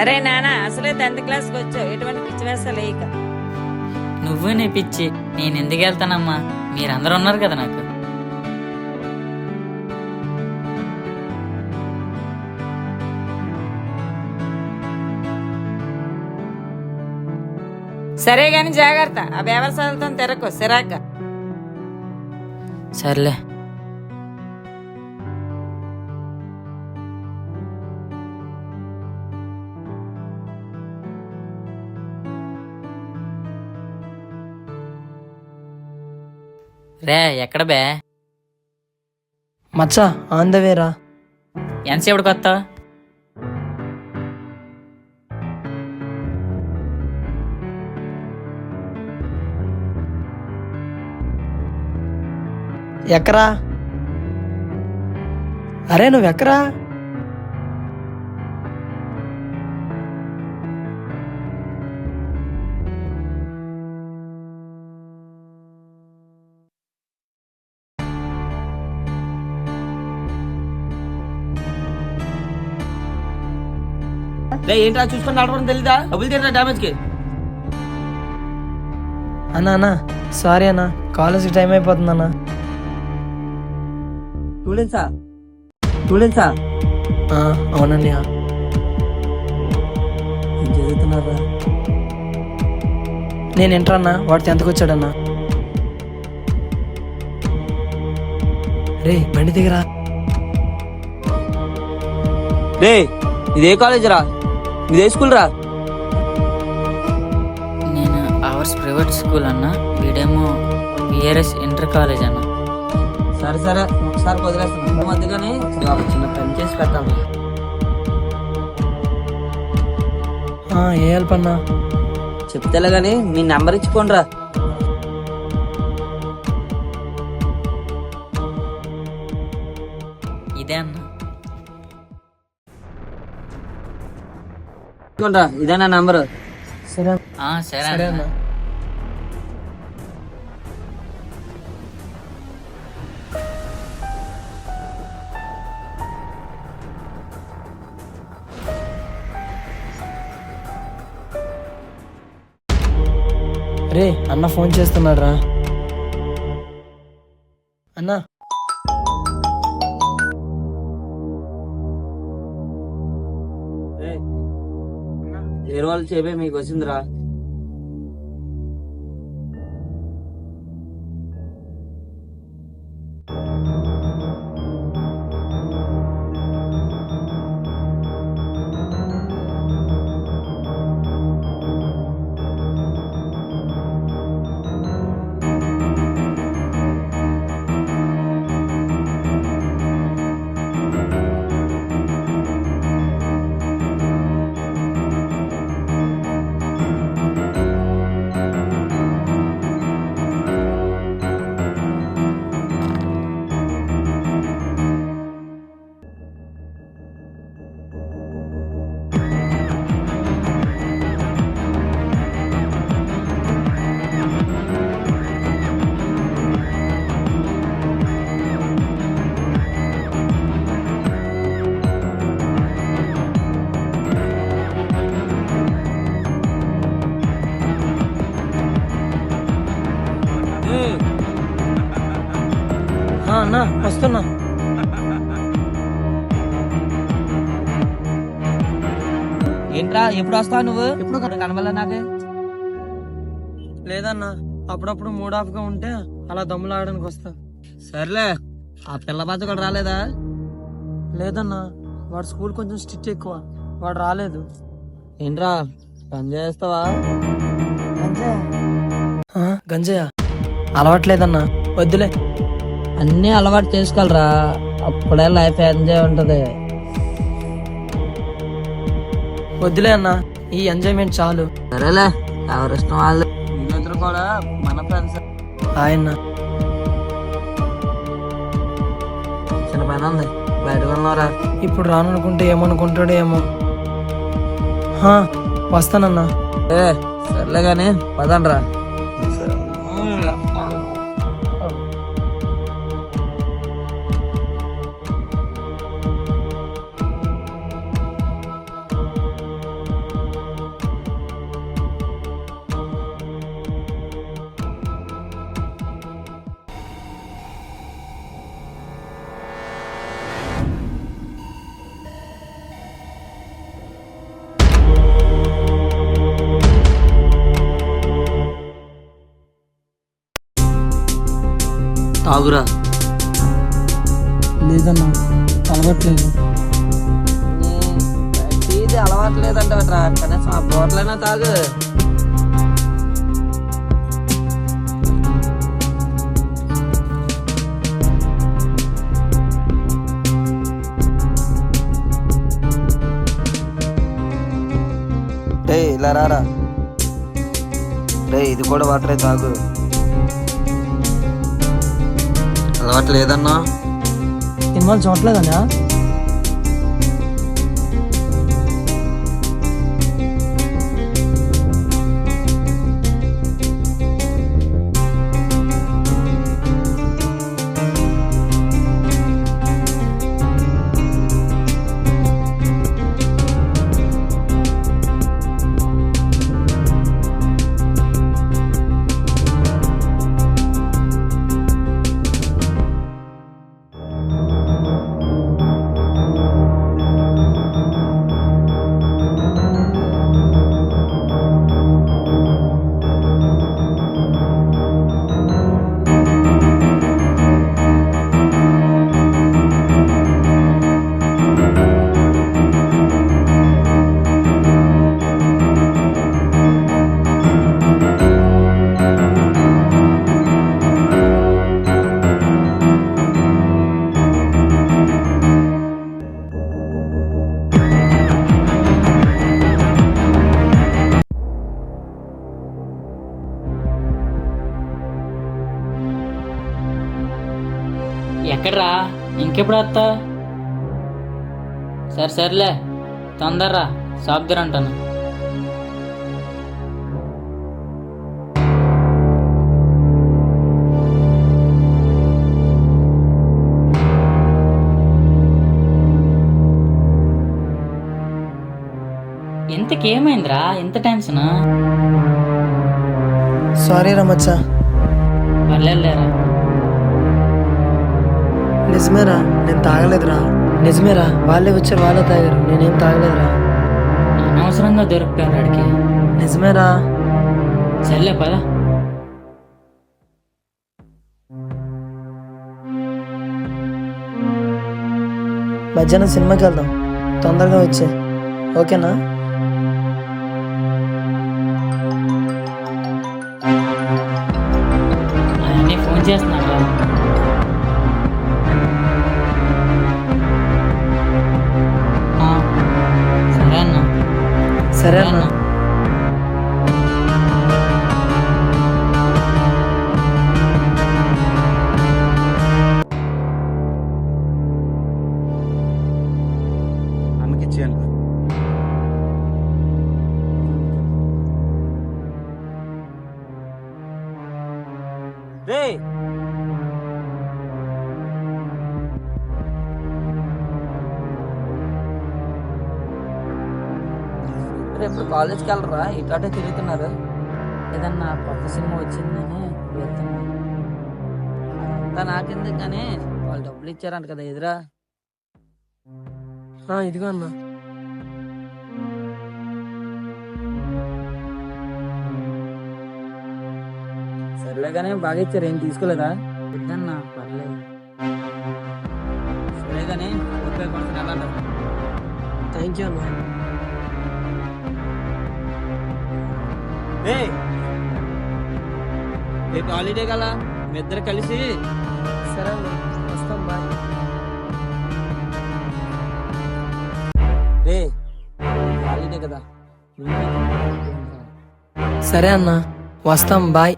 అరే నాన్న, అసలే 10th క్లాస్కి వచ్చావు, ఎటువంటి పిచ్చి వేస్తావు లేక. నువ్వు నీ పిచ్చి, నేను ఎందుకు వెళ్తానమ్మా? మీరందరూ ఉన్నారు కదా నాకు. సరే గాని జాగ్రత్త, ఆ బేవర్సాలతో తిరగకు సిరాక. సర్లే. రే ఎక్కడ బే? మచ్చా ఆన్ ద వేరా. ఎంతసేపటికి వస్తావు? ఎక్కరా? అరే నువ్వు ఎక్కరా? ఏంట్రా చూసుకొని నడవడం తెలీదా? డబ్బులు తీరా డామేజ్ కి. అన్నా అన్నా సారీ అన్నా, కాలేజ్ టైం అయిపోతుంది అన్నా. స్టూడెంట్సా? అవునన్నయ్య. ఏం చదువుతున్నారా? నేను ఇంటర్ అన్నా, వాడు 10th వచ్చాడన్నా. రే బండి దిగరా. రే ఇదే కాలేజ్ రా, ఇదే స్కూల్ రా. నేను అవర్స్ ప్రైవేట్ స్కూల్ అన్నా, వీడేమో విఆర్ఎస్ ఇంటర్ కాలేజ్ అన్న. సరే సరే ఒకసారి వదిలేస్తాను మధ్యలోనే చిన్న పని చేసి పెట్టాలి. ఏ హెల్ప్ అన్నా? చెప్తేలే గానీ మీ నెంబర్ ఇచ్చుకోండి రా. ఇదే అన్న. ఇదే నా నంబరు. సరే సరే సరే అన్న. అన్నా. రే అన్న ఫోన్ చేస్తున్నాడు రా. అన్నా వేరే వాళ్ళు చేపే మీకు వచ్చిందిరా. అన్నా వస్తున్నా. ఏంట్రా ఎప్పుడు వస్తావు నువ్వు? ఎప్పుడు కనబడలే నాకే. లేదన్నా, అప్పుడప్పుడు మూడ్ ఆఫ్ గా ఉంటే అలా దమ్ములు ఆడడానికి వస్తా. సర్లే, ఆ పిల్ల బాధ కూడా రాలేదా? లేదన్నా, వాడు స్కూల్ కొంచెం స్ట్రిక్ట్ ఎక్కువ, వాడు రాలేదు. ఏంట్రా పని చేస్తావా? గంజయ్య అలవాట్లేదన్నా, వద్దులే. అన్ని అలవాటు చేసుకోవాలరా, అప్పుడే లైఫ్ ఎంజాయ్ ఉంటది. వద్దులే అన్నా, ఈ ఎంజాయ్మెంట్ చాలు. సరేలే, ఎవరిష్టం వాళ్ళు. వీళ్ళిద్దరు కూడా మన ఫ్రెండ్స్. ఆయన చిన్న పని ఉంది, బయటకు ఉన్నారా? ఇప్పుడు రాననుకుంటే ఏమనుకుంటాడో ఏమో. వస్తానన్నా. సర్లే గాని పదండ్రా. తాగురా. లేదన్నా అలవట్లేదు. ఇది అలవాటు లేదంట కనీసం ఆ బోట్లైనా తాగు. రే ఇలా రారా. రే ఇది కూడా వాటరే తాగు. అలవాటు లేదన్నా. సినిమాలు చూడలేదన్నా? ఎక్కడ్రా? ఇంకెప్పుడు వస్తా? సర్లే తొందరరా, షాప్ దగ్గర అంటాను. ఇంతకేమైందిరా ఇంత టెన్షన్? సారీ రా మచ్చా. పర్లేదులేరా. నిజమేరా, నేను తాగలేదురా. నిజమేరా, వాళ్ళే వచ్చారు, వాళ్ళే తాగారు, నేనేం తాగలేదురా. అనవసరంగా దొరికిపోయాను వాడికి. నిజమేరా. సర్లే పద. మధ్యాహ్నం సినిమాకి వెళ్దాం, తొందరగా వచ్చే. ఓకేనా? ఆయన్ని ఫోన్ చేస్తున్నారా? సరే అన్న. సరే అన్న. అమ్మకిచ్చేయండి. రే రేపు కాలేజ్కి వెళ్ళరా? ఇటాటే తిరుగుతున్నారు. ఏదన్నా కొత్త సినిమా వచ్చిందని వెళ్తున్నా. అంతా నాకెందుకు కానీ వాళ్ళు డబ్బులు ఇచ్చారంట కదా ఎదురా. ఇదిగో అన్న. సర్లే కానీ బాగా ఇచ్చారు, ఏం తీసుకోలేదా? వద్దన్నా పర్లేదు. సరే కానీ ఊరిపై కొంచెం వెళ్ళాలి. థ్యాంక్ యూ అన్న. రేపు హాలిడే కదా, మీ ఇద్దరు కలిసి. సరే అన్న, వస్తాం. బాయ్. రే హాలిడే కదా. సరే అన్న, వస్తాం. బాయ్.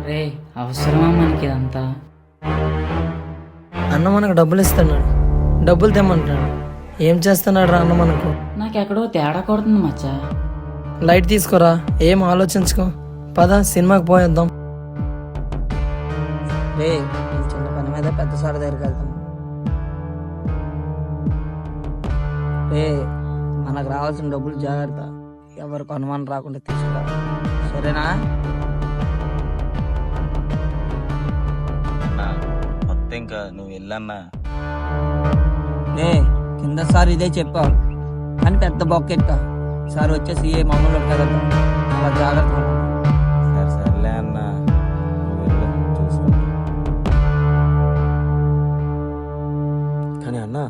రే అవసరమా మనకి ఇదంతా? అన్న మనకు డబ్బులు ఇస్తున్నాడు, డబ్బులు తెమ్మంటున్నాడు. ఏం చేస్తున్నాడు రా అన్న మనకు? నాకెక్కడో తేడా కొడుతుంది మచ్చా. లైట్ తీసుకోరా, ఏం ఆలోచించుకో. పద సినిమాకి పోయేద్దాం. రే నేను చిన్న పని మీద పెద్ద సార్ దగ్గరికి వెళ్తాను. రే మనకు రావాల్సిన డబ్బులు జాగ్రత్త, ఎవరికి అనుమానం రాకుండా తీసుకురా. సరేనా? మొత్తం ఇంకా నువ్వు వెళ్ళన్నా. రే కింద సార్ ఇదే చెప్పావు కానీ పెద్ద బొక్కెట్ట. సార్ వచ్చేసి ఏ మామూలు కదట, అలా జాగ్రత్త. సర్లే అన్నా, నువ్వు వెళ్ళు. అన్నా